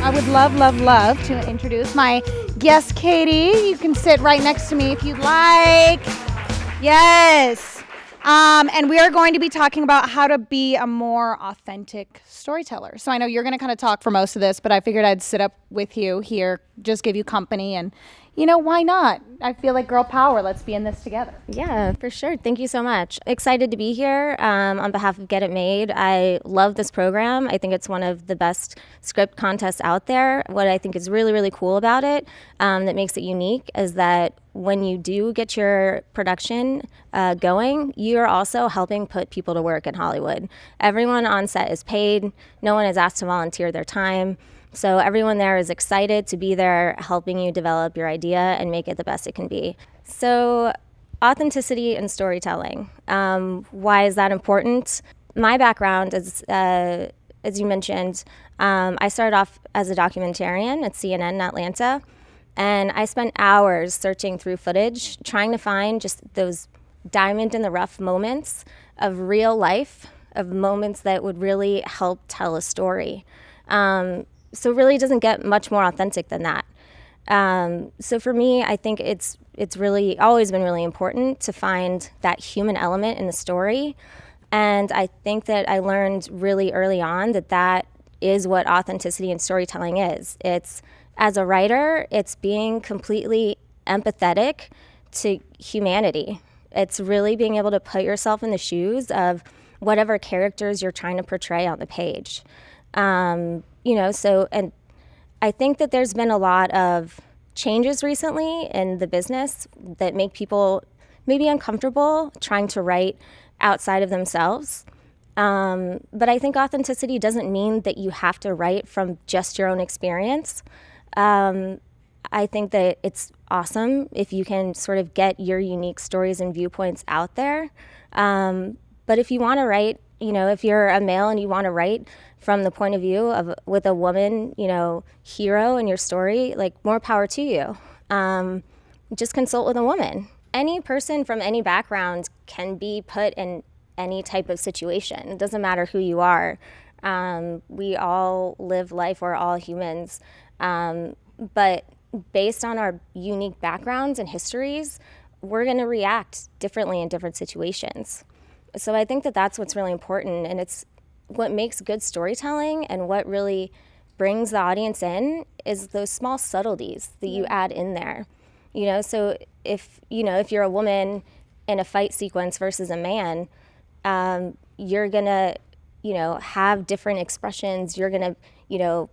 I would love, love, love to introduce my guest, Katie. You can sit right next to me if you'd like. Yes. And we are going to be talking about how to be a more authentic storyteller. So I know you're going to kind of talk for most of this, but I figured I'd sit up with you here, just give you company, and why not? I feel like girl power. Let's be in this together. Yeah, for sure. Thank you so much. Excited to be here on behalf of Get It Made. I love this program. I think it's one of the best script contests out there. What I think is really, really cool about it that makes it unique is that when you do get your production going, you're also helping put people to work in Hollywood. Everyone on set is paid. No one is asked to volunteer their time. So everyone there is excited to be there helping you develop your idea and make it the best it can be. So authenticity and storytelling. Why is that important? My background is, as you mentioned, I started off as a documentarian at CNN in Atlanta. And I spent hours searching through footage, trying to find just those diamond in the rough moments of real life, of moments that would really help tell a story. So it really doesn't get much more authentic than that. So for me, I think it's really always been really important to find that human element in the story. And I think that I learned really early on that is what authenticity and storytelling is. It's, as a writer, it's being completely empathetic to humanity. It's really being able to put yourself in the shoes of whatever characters you're trying to portray on the page. And I think that there's been a lot of changes recently in the business that make people maybe uncomfortable trying to write outside of themselves. But I think authenticity doesn't mean that you have to write from just your own experience. I think that it's awesome if you can sort of get your unique stories and viewpoints out there. But if you want to write, if you're a male and you want to write from the point of view of with a woman, hero in your story, like, more power to you. Just consult with a woman. Any person from any background can be put in any type of situation. It doesn't matter who you are. We all live life. We're all humans. But based on our unique backgrounds and histories, we're going to react differently in different situations. So I think that that's what's really important, and it's what makes good storytelling and what really brings the audience in is those small subtleties that you add in there. So if you're a woman in a fight sequence versus a man, you're gonna, have different expressions. You're gonna,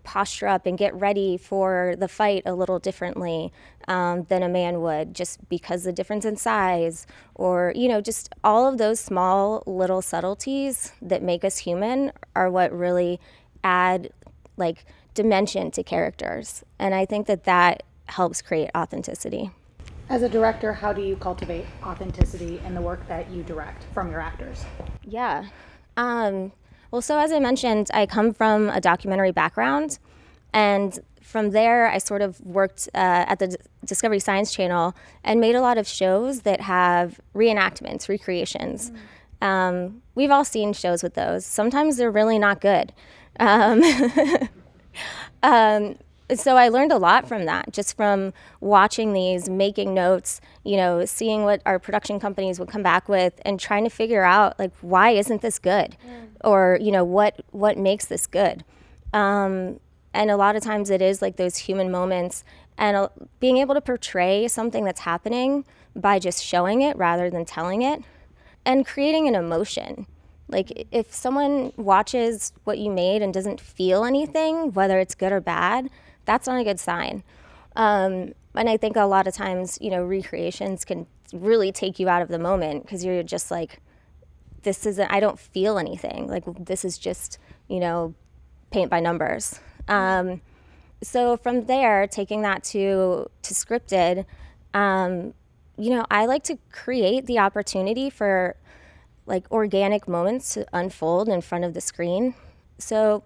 posture up and get ready for the fight a little differently than a man would, just because the difference in size, or just all of those small little subtleties that make us human are what really add dimension to characters. And I think that helps create authenticity. As a director, how do you cultivate authenticity in the work that you direct from your actors? Yeah. Well, so as I mentioned, I come from a documentary background, and from there I sort of worked at the Discovery Science Channel and made a lot of shows that have reenactments, recreations. We've all seen shows with those. Sometimes they're really not good. So I learned a lot from that, just from watching these, making notes, seeing what our production companies would come back with and trying to figure out, why isn't this good? Or, what makes this good? And a lot of times it is those human moments and being able to portray something that's happening by just showing it rather than telling it, and creating an emotion. If someone watches what you made and doesn't feel anything, whether it's good or bad, that's not a good sign. And I think a lot of times, recreations can really take you out of the moment because you're just I don't feel anything. This is just, paint by numbers. So from there, taking that to scripted, I like to create the opportunity for organic moments to unfold in front of the screen. So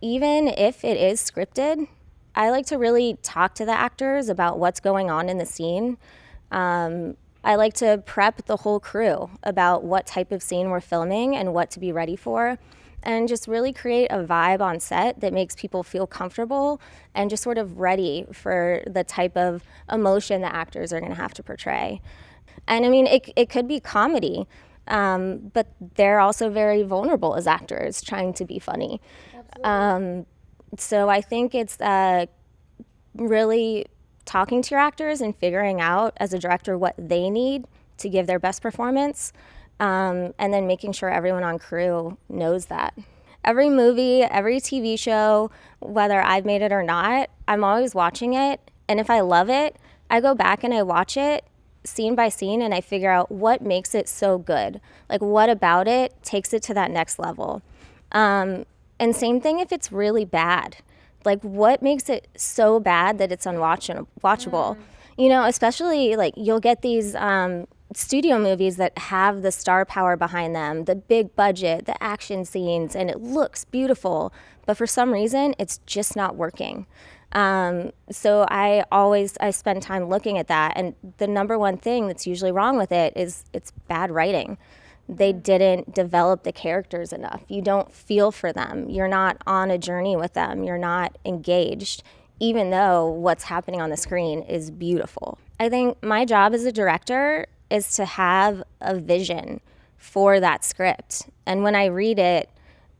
even if it is scripted, I like to really talk to the actors about what's going on in the scene. I like to prep the whole crew about what type of scene we're filming and what to be ready for, and just really create a vibe on set that makes people feel comfortable and just sort of ready for the type of emotion the actors are going to have to portray. And I mean, it could be comedy, but they're also very vulnerable as actors trying to be funny. So I think it's really talking to your actors and figuring out as a director what they need to give their best performance, and then making sure everyone on crew knows that. Every movie, every TV show, whether I've made it or not, I'm always watching it, and if I love it, I go back and I watch it scene by scene and I figure out what makes it so good. Like, what about it takes it to that next level. And same thing if it's really bad. Like, what makes it so bad that it's unwatchable? You know, especially like you'll get these studio movies that have the star power behind them, the big budget, the action scenes, and it looks beautiful, but for some reason it's just not working. So I spend time looking at that, and the number one thing that's usually wrong with it is it's bad writing. They didn't develop the characters enough. You don't feel for them. You're not on a journey with them. You're not engaged, even though what's happening on the screen is beautiful. I think my job as a director is to have a vision for that script. And when I read it,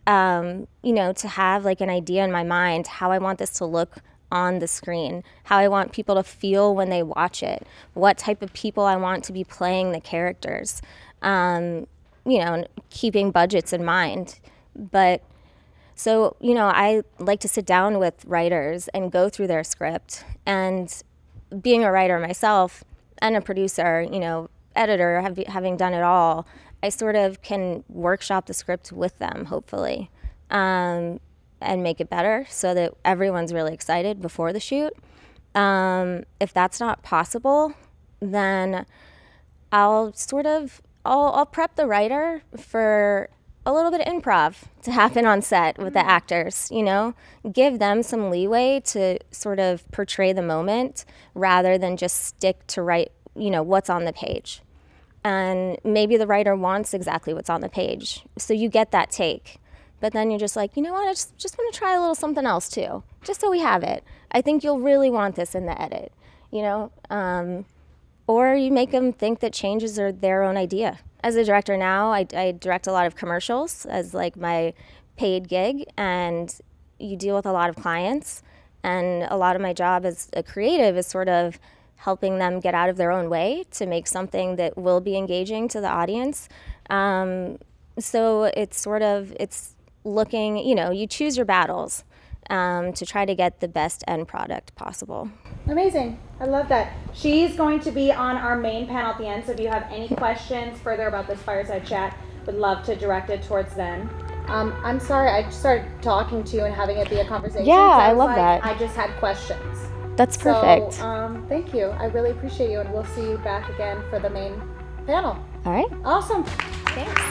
you know, to have like an idea in my mind how I want this to look on the screen, how I want people to feel when they watch it, what type of people I want to be playing the characters. You know, keeping budgets in mind. But so, you know, I like to sit down with writers and go through their script. And being a writer myself and a producer, you know, editor, having done it all, I sort of can workshop the script with them, hopefully, and make it better so that everyone's really excited before the shoot. If that's not possible, then I'll prep the writer for a little bit of improv to happen on set with the actors, you know, give them some leeway to sort of portray the moment rather than just stick to write, you know, what's on the page. And maybe the writer wants exactly what's on the page, so you get that take. But then you're just like, you know what, I just want to try a little something else too, just so we have it. I think you'll really want this in the edit, you know? Or you make them think that changes are their own idea. As a director now, I direct a lot of commercials as like my paid gig, and you deal with a lot of clients. And a lot of my job as a creative is sort of helping them get out of their own way to make something that will be engaging to the audience. So it's looking, you know, you choose your battles to try to get the best end product possible. Amazing. I love that. She's going to be on our main panel at the end, so if you have any questions further about this fireside chat, would love to direct it towards them. I'm sorry, I just started talking to you and having it be a conversation. Yeah, so I love that. I just had questions. That's perfect. So, thank you. I really appreciate you, and we'll see you back again for the main panel. All right. Awesome. Thanks.